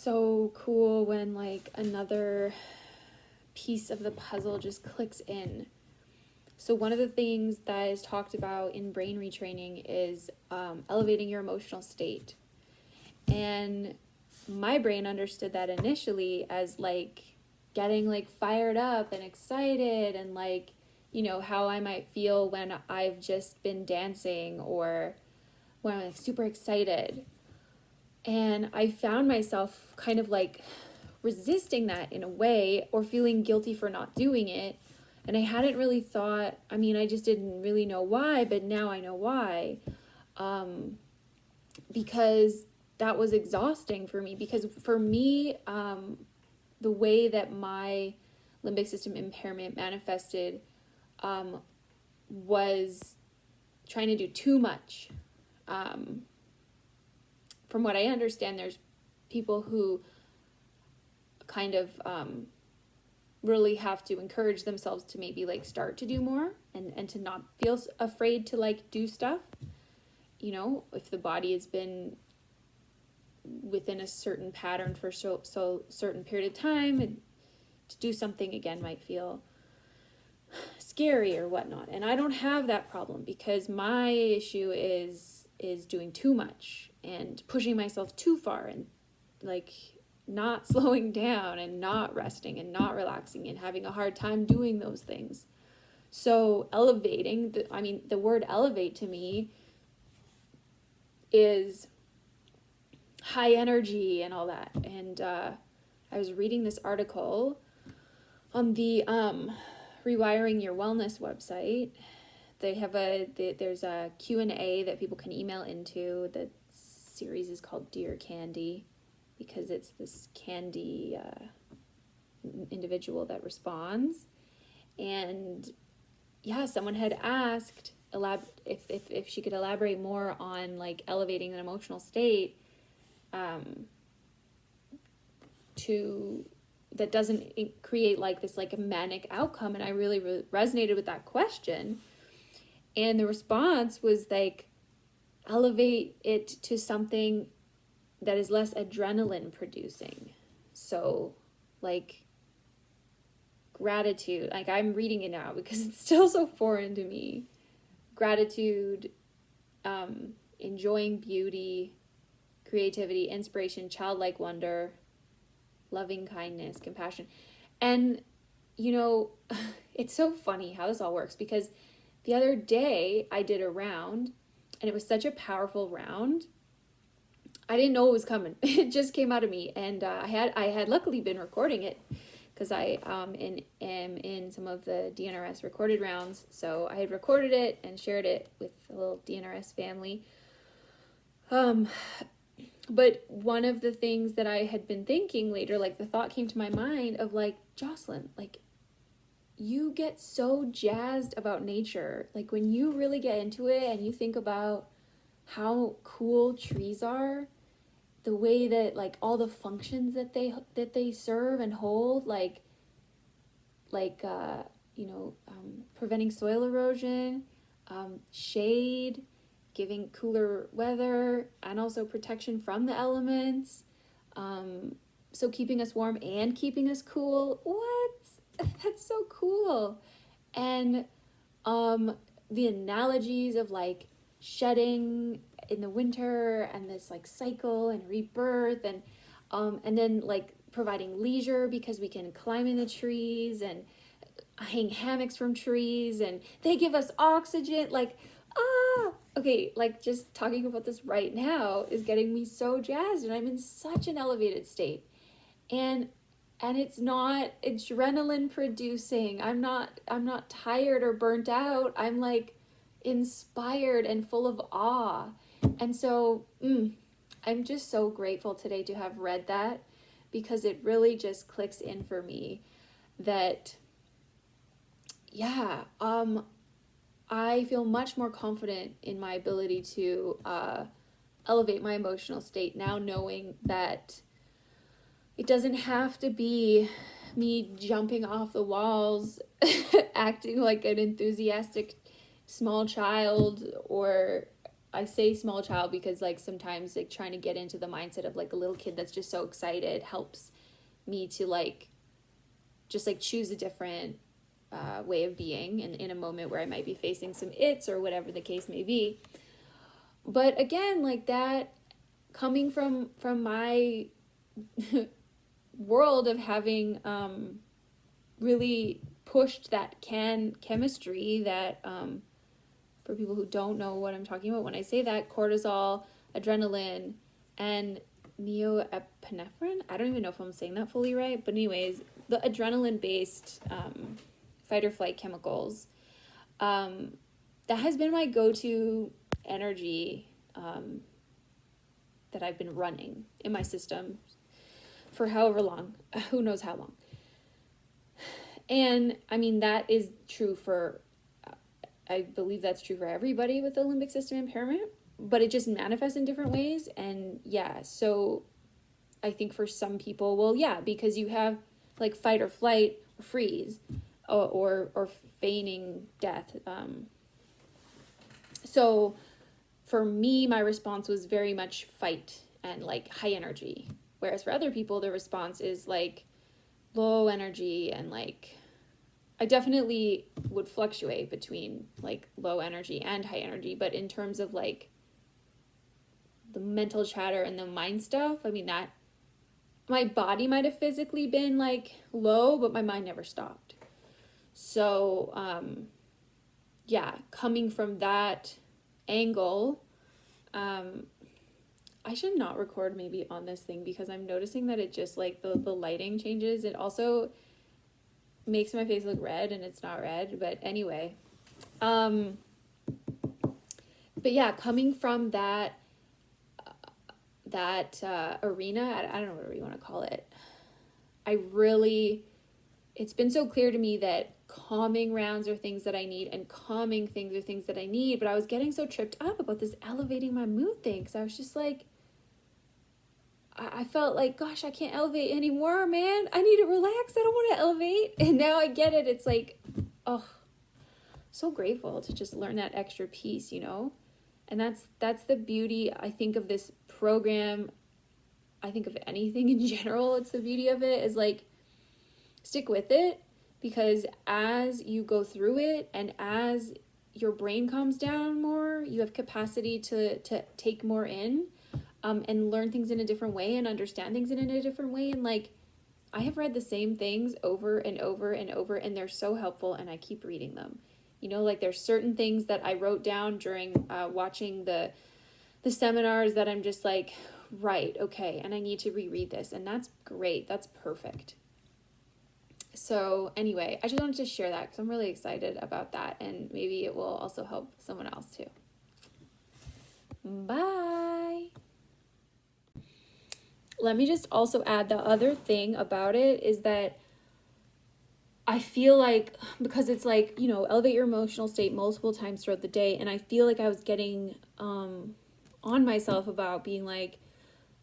so cool when like another piece of the puzzle just clicks in. So one of the things that is talked about in brain retraining is elevating your emotional state. And my brain understood that initially as like getting like fired up and excited and like, you know, how I might feel when I've just been dancing or when I'm like super excited. And I found myself kind of like resisting that in a way or feeling guilty for not doing it. And I hadn't really thought, I mean, I just didn't really know why, but now I know why. Because that was exhausting for me. Because for me, the way that my limbic system impairment manifested was trying to do too much. From what I understand, there's people who kind of really have to encourage themselves to maybe like start to do more and to not feel afraid to like do stuff. You know, if the body has been within a certain pattern for so certain period of time, and to do something again might feel scary or whatnot. And I don't have that problem because my issue is doing too much and pushing myself too far and like not slowing down and not resting and not relaxing and having a hard time doing those things. So elevating, the word elevate to me is high energy and all that. And I was reading this article on the Rewiring Your Wellness website. They have there's a Q&A that people can email into. The series is called Dear Candy because it's this candy individual that responds. And yeah, someone had asked if she could elaborate more on like elevating an emotional state to that doesn't create like this like a manic outcome. And I really resonated with that question. And the response was like, elevate it to something that is less adrenaline producing. So like gratitude, like I'm reading it now because it's still so foreign to me. Gratitude, enjoying beauty, creativity, inspiration, childlike wonder, loving kindness, compassion. And, you know, it's so funny how this all works because the other day I did a round and it was such a powerful round. I didn't know it was coming. It just came out of me. And I had luckily been recording it because I am in some of the DNRS recorded rounds. So I had recorded it and shared it with the little DNRS family. But one of the things that I had been thinking later, like the thought came to my mind of like, Jocelyn, like you get so jazzed about nature. Like when you really get into it and you think about how cool trees are, the way that like all the functions that they serve and hold, preventing soil erosion, shade, giving cooler weather, and also protection from the elements. So keeping us warm and keeping us cool. What? That's so cool. And the analogies of like shedding in the winter and this like cycle and rebirth and then like providing leisure because we can climb in the trees and hang hammocks from trees and they give us oxygen. Like, okay, like just talking about this right now is getting me so jazzed and I'm in such an elevated state. And it's not adrenaline producing. I'm not tired or burnt out. I'm like inspired and full of awe. And so I'm just so grateful today to have read that because it really just clicks in for me that, yeah, I feel much more confident in my ability to elevate my emotional state now, knowing that it doesn't have to be me jumping off the walls, acting like an enthusiastic small child, or I say small child because like sometimes like trying to get into the mindset of like a little kid that's just so excited helps me to like just like choose a different way of being in a moment where I might be facing some its or whatever the case may be. But again, like that coming from my world of having really pushed that chemistry that for people who don't know what I'm talking about when I say that, cortisol, adrenaline, and norepinephrine. I don't even know if I'm saying that fully right, but anyways, the adrenaline based fight or flight chemicals, that has been my go-to energy that I've been running in my system for however long, who knows how long. And I mean, that is true for, I believe that's true for everybody with the limbic system impairment, but it just manifests in different ways. And yeah, so I think for some people, well, yeah, because you have like fight or flight or freeze or feigning death. So for me, my response was very much fight and like high energy. Whereas for other people, the response is like low energy and like, I definitely would fluctuate between like low energy and high energy. But in terms of like the mental chatter and the mind stuff, I mean, that my body might have physically been like low, but my mind never stopped. So, yeah, coming from that angle, I should not record maybe on this thing because I'm noticing that it just like the lighting changes. It also makes my face look red and it's not red, but anyway. But yeah, coming from that arena, I don't know what you want to call it. It's been so clear to me that calming rounds are things that I need and calming things are things that I need, but I was getting so tripped up about this elevating my mood thing because I was just like, I felt like, gosh, I can't elevate anymore, man. I need to relax. I don't want to elevate. And now I get it. It's like, oh, so grateful to just learn that extra piece, you know? And that's the beauty, I think, of this program. I think of anything in general. It's the beauty of it is like, stick with it, because as you go through it and as your brain calms down more, you have capacity to take more in, and learn things in a different way and understand things in a different way. And like, I have read the same things over and over and over, and they're so helpful, and I keep reading them. You know, like there's certain things that I wrote down during watching the seminars that I'm just like, right, okay, and I need to reread this, and that's great. That's perfect. So anyway, I just wanted to share that because I'm really excited about that, and maybe it will also help someone else too. Bye. Let me just also add, the other thing about it is that I feel like, because it's like, you know, elevate your emotional state multiple times throughout the day, and I feel like I was getting on myself about being like,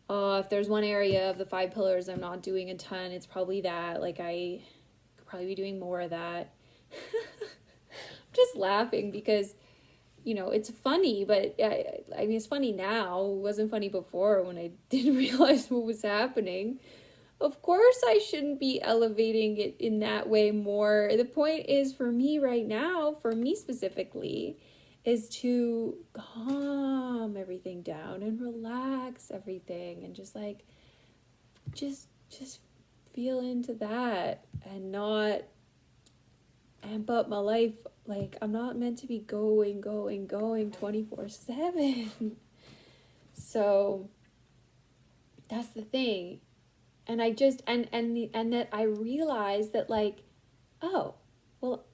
if there's one area of the 5 pillars I'm not doing a ton, it's probably that. Like, I could probably be doing more of that. I'm just laughing because, you know, it's funny, but I mean, it's funny now. It wasn't funny before when I didn't realize what was happening. Of course, I shouldn't be elevating it in that way more. The point is, for me right now, for me specifically, is to calm everything down and relax everything and just like, just feel into that and not amp up my life. Like, I'm not meant to be going 24/7. So that's the thing. And I just, and that I realized that like, oh, well,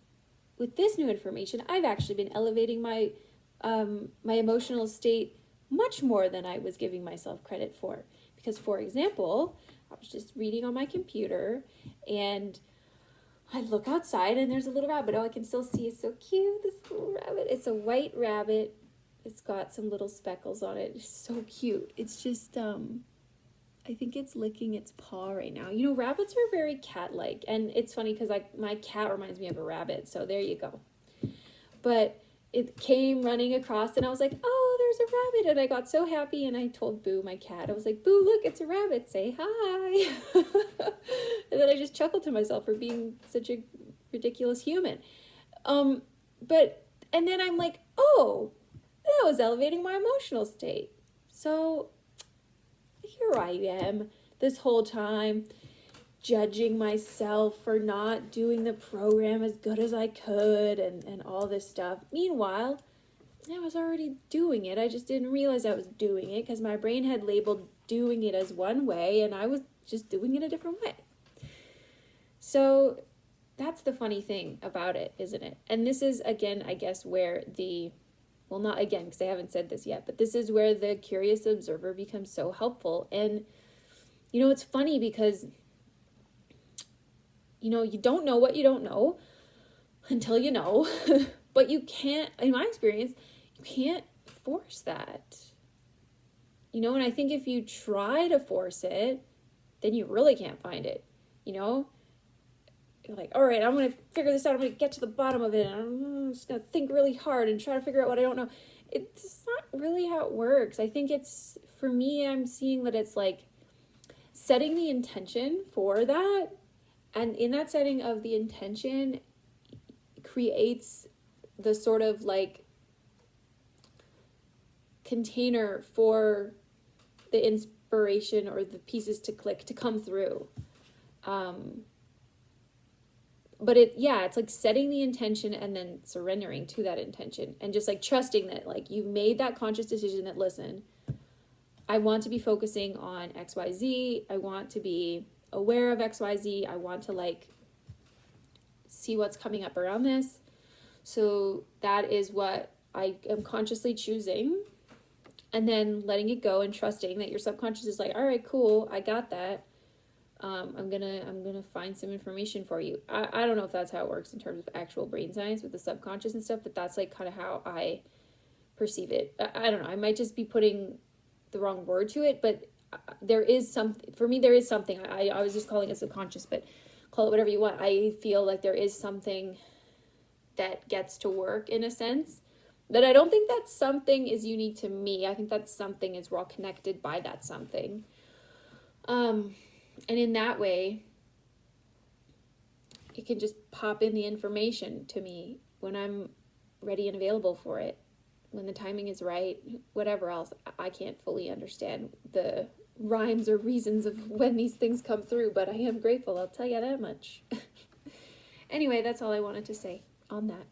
with this new information, I've actually been elevating my my emotional state much more than I was giving myself credit for. Because, for example, I was just reading on my computer and I look outside and there's a little rabbit. Oh, I can still see. It's so cute, this little rabbit. It's a white rabbit. It's got some little speckles on it. It's so cute. It's just, I think it's licking its paw right now. You know, rabbits are very cat-like. And it's funny because my cat reminds me of a rabbit. So there you go. But it came running across and I was like, oh, there's a rabbit. And I got so happy, and I told Boo, my cat, I was like, Boo, look, it's a rabbit. Say hi. And then I just chuckled to myself for being such a ridiculous human. And then I'm like, oh, that was elevating my emotional state. So here I am this whole time judging myself for not doing the program as good as I could and all this stuff. Meanwhile, I was already doing it. I just didn't realize I was doing it because my brain had labeled doing it as one way, and I was just doing it a different way. So that's the funny thing about it, isn't it? And this is, again, I guess, where well, not again, because I haven't said this yet, but this is where the curious observer becomes so helpful. And, it's funny because, you don't know what you don't know until you know, but you can't, in my experience, you can't force that. And I think if you try to force it, then you really can't find it, You're like, all right, I'm going to figure this out. I'm going to get to the bottom of it. And I'm just going to think really hard and try to figure out what I don't know. It's not really how it works. I think for me, I'm seeing that it's like setting the intention for that. And in that setting of the intention creates the sort of like container for the inspiration or the pieces to click to come through. But it's like setting the intention and then surrendering to that intention and just like trusting that like you've made that conscious decision that, listen, I want to be focusing on XYZ. I want to be aware of XYZ. I want to like see what's coming up around this. So that is what I am consciously choosing, and then letting it go and trusting that your subconscious is like, all right, cool, I got that. I'm gonna find some information for you. I don't know if that's how it works in terms of actual brain science with the subconscious and stuff, but that's like kind of how I perceive it. I don't know. I might just be putting the wrong word to it, but there is something, for me, there is something. I was just calling it subconscious, but call it whatever you want. I feel like there is something that gets to work in a sense, but I don't think that something is unique to me. I think that something is, we're all connected by that something. And in that way, it can just pop in the information to me when I'm ready and available for it, when the timing is right, whatever else. I can't fully understand the rhymes or reasons of when these things come through, but I am grateful, I'll tell you that much. Anyway, that's all I wanted to say on that.